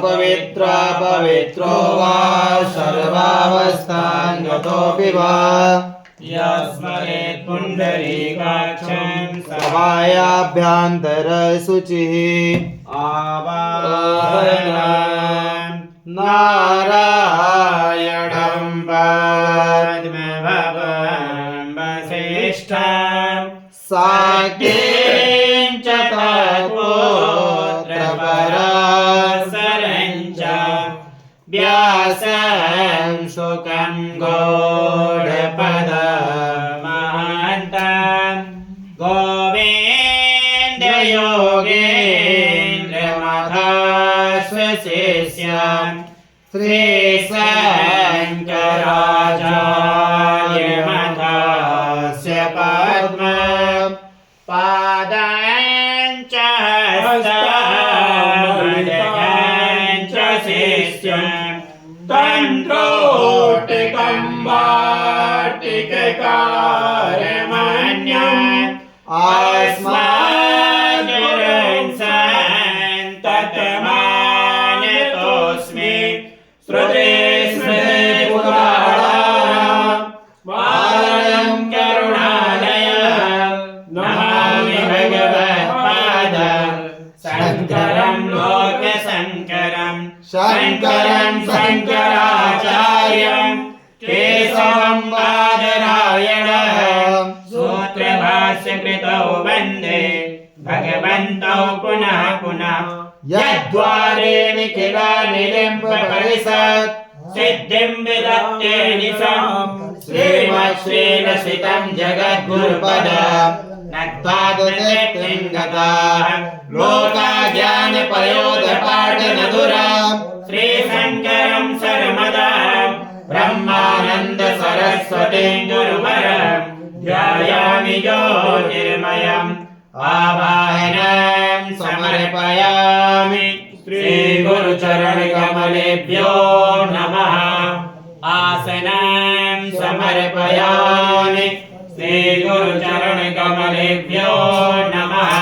पवित्रा पवित्रो वा सर्वावस्थां गतोऽपि वा यस्मरेत् पुण्डरीकाक्षं सभायाभ्यन्तरशुचिः आवाहयामि नारायणं पद्मभवं वसिष्ठं साकें च तत्पुत्रपराशरं च व्यासं शुकं गौडपदमहन्तं गोविन्दयोगेन्द्रमथास्वशिष्यं श्रीशङ्कराचार्यमथस्य पद्मं पादं च हस्तमदं च शिष्यं तन्त्रोटिकं वाटिककारमन्यम् अस्मद्गुरुं सन्ततमानतोऽस्मि श्रुतिस्मृतिपुराणानाम् आलयं करुणालयं नमामि भगवत्पादं शङ्करं लोकशङ्करं शङ्करं शङ्कराचार्यं केशवं बादरायणं सूत्रभाष्यकृतौ वन्दे भगवन्तौ पुनः पुनः यद्वारे निखिलानिलिम्बपरिषत् सिद्धिं विदत्ते निशं श्रीमत्श्रीरसितं जगद्गुरुपदं नत्वादृतिं गताः लोका ज्ञानपयोधपाठनधुरां श्रीशङ्करं शर्मदां ब्रह्मानन्द सरस्वतीं गुरुवरं ध्यायामि ज्योतिर्मयम् आवाहनं समर्पयामि श्रीगुरुचरणकमलेभ्यो नमः आसनं समर्पयामि श्रीगुरुचरणकमलेभ्यो नमः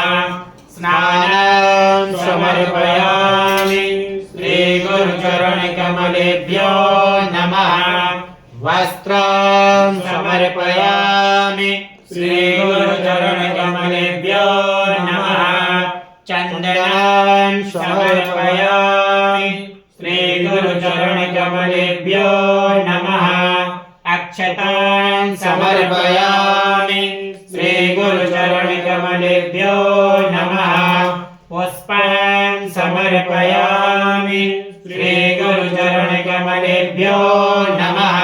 स्नानं समर्पयामि श्रीगुरुचरणकमलेभ्यो नमः वस्त्रं समर्पयामि श्रीगुरुचरणकमलेभ्यो नमः चन्दनं समर्पयामि श्रीगुरुचरणकमलेभ्यो नमः अक्षतां समर्पयामि श्रीगुरुचरणकमलेभ्यो नमः पुष्पं समर्पयामि श्रीगुरुचरणकमलेभ्यो नमः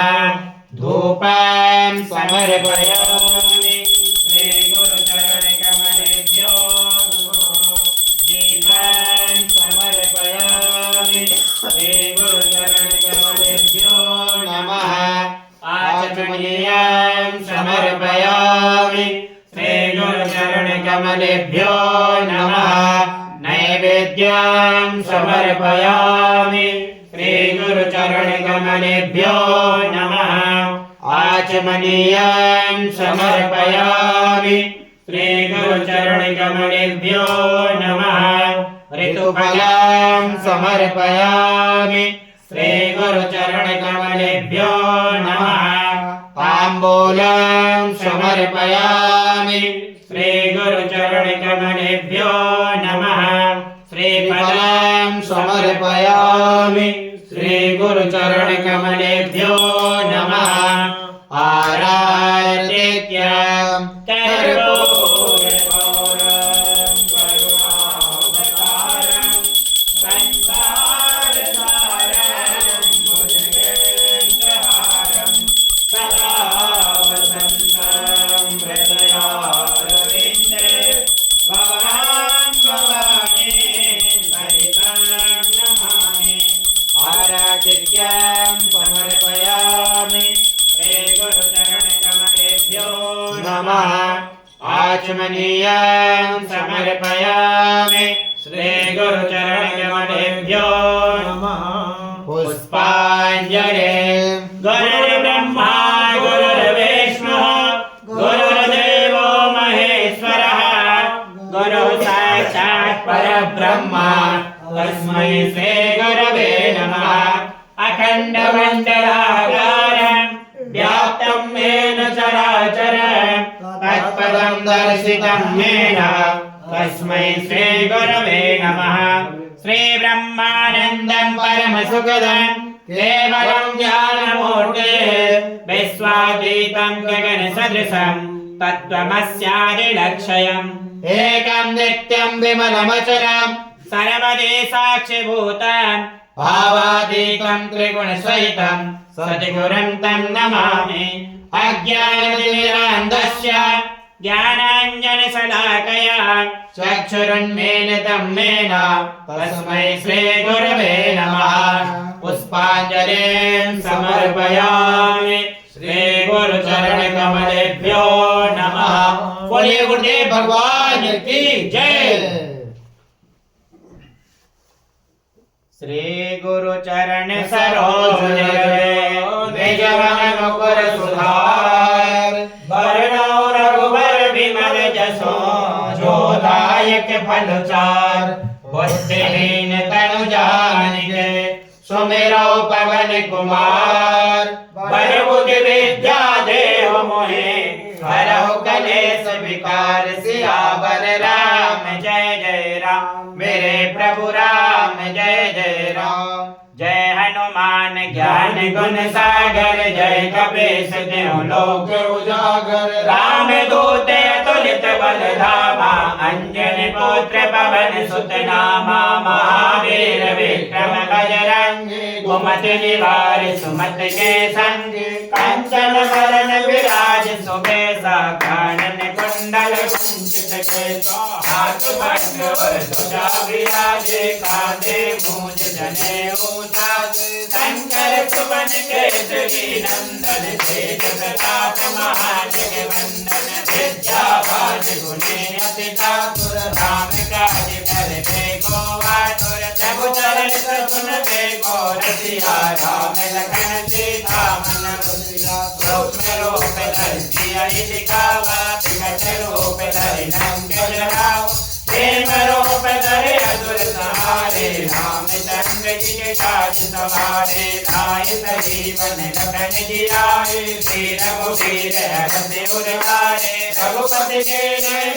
धूपं समर्पयामि श्रीगुरुचरणकमलेभ्यो नमः दीपं समर्पयामि श्रीगुरुचरणकमलेभ्यो नमः आचमनीयं समर्पयामि श्रीगुरुचरणकमलेभ्यो नमः नैवेद्यं समर्पयामि श्रीगुरुचरणकमलेभ्यो नमः आचमनीयं समर्पयामि श्रीगुरुचरणकमलेभ्यो नमः ऋतुफलं समर्पयामि श्रीगुरुचरणकमलेभ्यो नमः ताम्बूलं समर्पयामि श्रीगुरुचरणकमलेभ्यो नमः श्रीफलं समर्पयामि श्रीगुरुचरणकमलेभ्यो नमः आराध्यं कर्पूरगौरं करुणावतारं संसारसारं भुजगेन्द्रहारं सदा वसन्तं हृदयारविन्दे भवां भवानी ललितां नमामि आराध्यं समर्पयामि श्रीगुरुचरणकमलेभ्यो नमः आचमनीयं समर्पयामि श्रीगुरुचरणकमलेभ्यो नमः पुष्पाञ्जलिं गुरुर्ब्रह्मा गुरुर्विष्णुः गुरुर्देवो महेश्वरः गुरुः साक्षात् परब्रह्म तस्मै तस्मै श्री गुरवे नमः अखण्डमण्डलाकारं व्याप्तं येन चराचरं तत्पदं दर्शितं येन तस्मै श्री गुरवे नमः श्री ब्रह्मानन्दं परमसुखदं केवलं ज्ञानमूर्तिः विश्वातीतं गगनसदृशं तत्त्वमस्यादिलक्ष्यम् एकं नित्यं विमलमचरं सर्वदे साक्षिभूतं भावातीतं त्रिगुणसहितं सद्गुरुं तं नमामि अज्ञानतिमिरान्धस्य ज्ञानाञ्जनशलाकया चक्षुरुन्मीलितं येन तस्मै श्रीगुरवे नमः पुष्पाञ्जलिं समर्पयामि श्रीगुरुचरणकमलेभ्यो नमः। बोलिए गुरुदेव भगवान की जय। श्री गुरु चरण सरोज निज मन मुकुर सुधार वरणो रघुबर विमल जसो जोदायक फल चार बुद्धिहीन तनु जानिके सुमिरो पवन कुमार बल बुद्धि विद्या देव मोहे हरहु कलेश विकार सियावर राम जय जय राम मेरे प्रभु राम जय जय राम। जय हनुमान ज्ञान गुण सागर जय कपीस देव लोक उजागर राम दूत अतुलित बल धामा अंजनी पुत्र पवन सुत नामा महावीर विक्रम बजरंगी कुमति निवार सुमत के संग कंचन वरण विराज सुबेसा कानन कुंडल कुंचित केसा हाथ वज्र ध्वजा विराजे कांधे मूंज जनेऊ शंकर सुवन केसरी नंदन तेज प्रताप महाजगवंदन विद्यावान गुणी अति चातुर राम काज करते को आतुर प्रभु चरण सगुन बेको रसिया राम लखन सीता मन बसिया सूक्ष्म रूप धरि सिया दिखावा विकट रूप धरि लंक जरावा प्रेम रूप धरि असुर सहारे रामचंद्र जी के काज सवारे लाए सजीवन लखन जियाए श्री रघुवीर हरषि उरवारे रघुपति के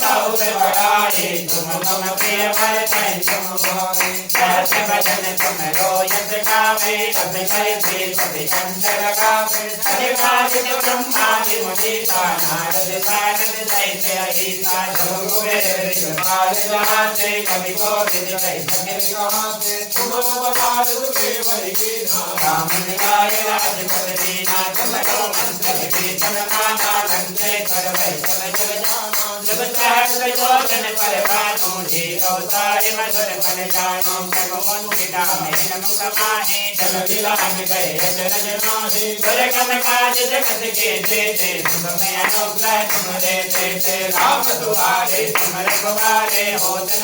बहुत बड़ाए तुम मम प्रिय भरतन तुम भावे सहस बदन तुम रोयस गावे अस कर श्री कंचन गावे अधिकारिक ब्रह्मादि मुनीसा नारद सारद सहित अहिसा जब कुबेर जुबाल जहाँ से कवि कोविद कहि सके कहाँ से तुम उपकार सुखे वही राम निवाय राजपद दीना तुम करो मंत्र कीर्तन नाना लंके करवै सब जग जानो जब सहस जोतन पर भानु धीर अवतारि मधुर फल जानो प्रभुवन पिता में नमो समाहि जल विलास गए अचरज नाहि दुर्गम काज जगत के जेते तुम्हें अनुग्रह तुम देते राम दुआरे सिमर गवारे होत न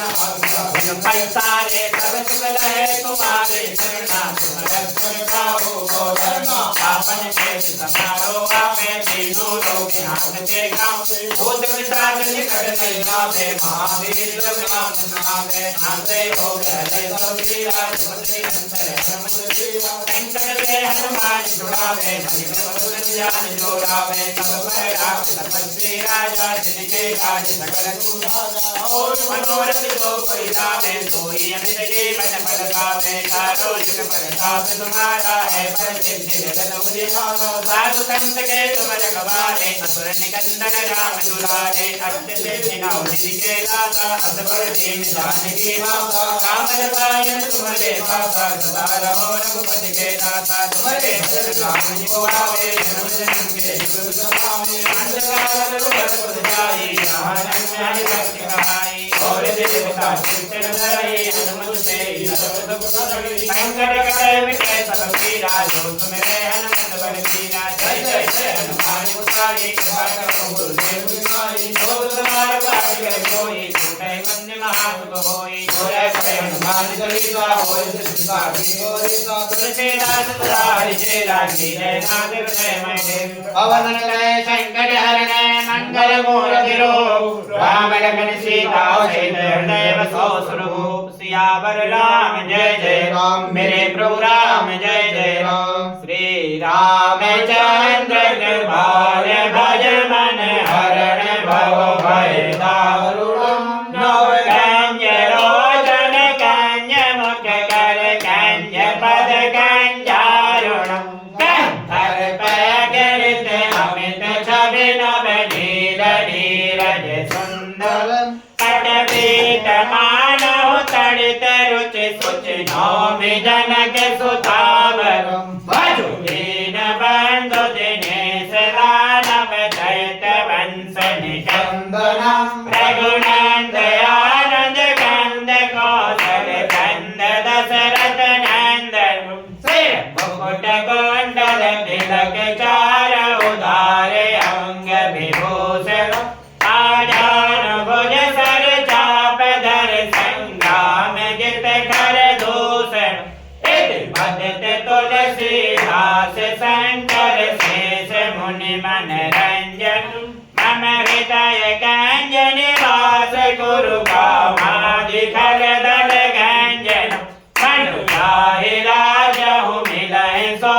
बिनु पैसारे सब सुख लहे तुम्हारे करना तुम रक्षण पाओ गो धर्मा आपन खेत समारो आपे तीनों लोग हाथ के गाँव भूत विशाल निकट नहीं आवे महावीर जब नाम सुनावे नाते हो गए सब वीरा जपति अंतर हनुमत वीरा शंकर के हनुमान छुड़ावे हरि मधुर ज्ञान जोड़ावे सब पर आप तपस्वी राजा जिनके काज सकल सुधारा और मनोरथ जो कोई लावे सोई अमित जीवन फल पावे चारों जुग प्रताप तुम्हारा है प्रसिद्ध जगत उजियारा साधु संत के तुम रखवारे असुर निकंदन राम दुलारे अष्ट सिद्धि नौ निधि के दाता असबर दीन जानकी माता कामद पायन तुम्हारे पासा सदा रहो रघुपति के दाता तुम्हारे भजन राम जी को आवे जन्म जन्म के दुख सतावे अंधकार रघुपत पुर जाई जहाँ जन्म भक्ति कहाई और देवता कीर्तन धराई हनुमत से सर्व दुख हरै संकट कटे मिटे सब पीरा जो तुम्हारे हनुमत बल वीरा जय जय जय हनुमान गोसाई कृपा करो गुरुदेव गोसाई जो तुम्हारा पाठ कर कोई छूटे वन्य महात्म होई जोरे पड़े हनुमान चालीसा होय सिद्धा की गोरीसा तुलसीदास तुरारी जे रागी जय नाथ जय मैं पवन करे संकट हरणे मंगल मूर्ति रूप राम लखन सीता सहित हृदय बसो स्वरूप सियावर राम जय जय राम, मेरे प्रभु राम जय जय राम। श्री रामचंद्र कृपाल भज मन हरण भव भय दारुणम, नव कंज लोचन कंज मुख कर कंज पद कंजारुणम, कंधर पैगृत अमित छवि नव नीर नीरज सुंदरम, पटपीत मानव तड़ित रुचि सुचि नौमि जनक सुतावरम, भजु दीन बंधु दिनेश दानव दैत वंश निकंदनम, रघुनंद आनंद कंद कौशल कंद दशरथ नंदन, सिर मुकुट कुंडल तिलक चार उदार अंग विभूषण, आजान भुज सर चाप धर संग्राम जित कर दूषण, इति भजत तुलसीदास शंकर शेष मुनि मन रंजन, मम हृदय कंज निवास गुरु कामादि खल दल गंजन, मनु जाहि राजहु मिलहि सो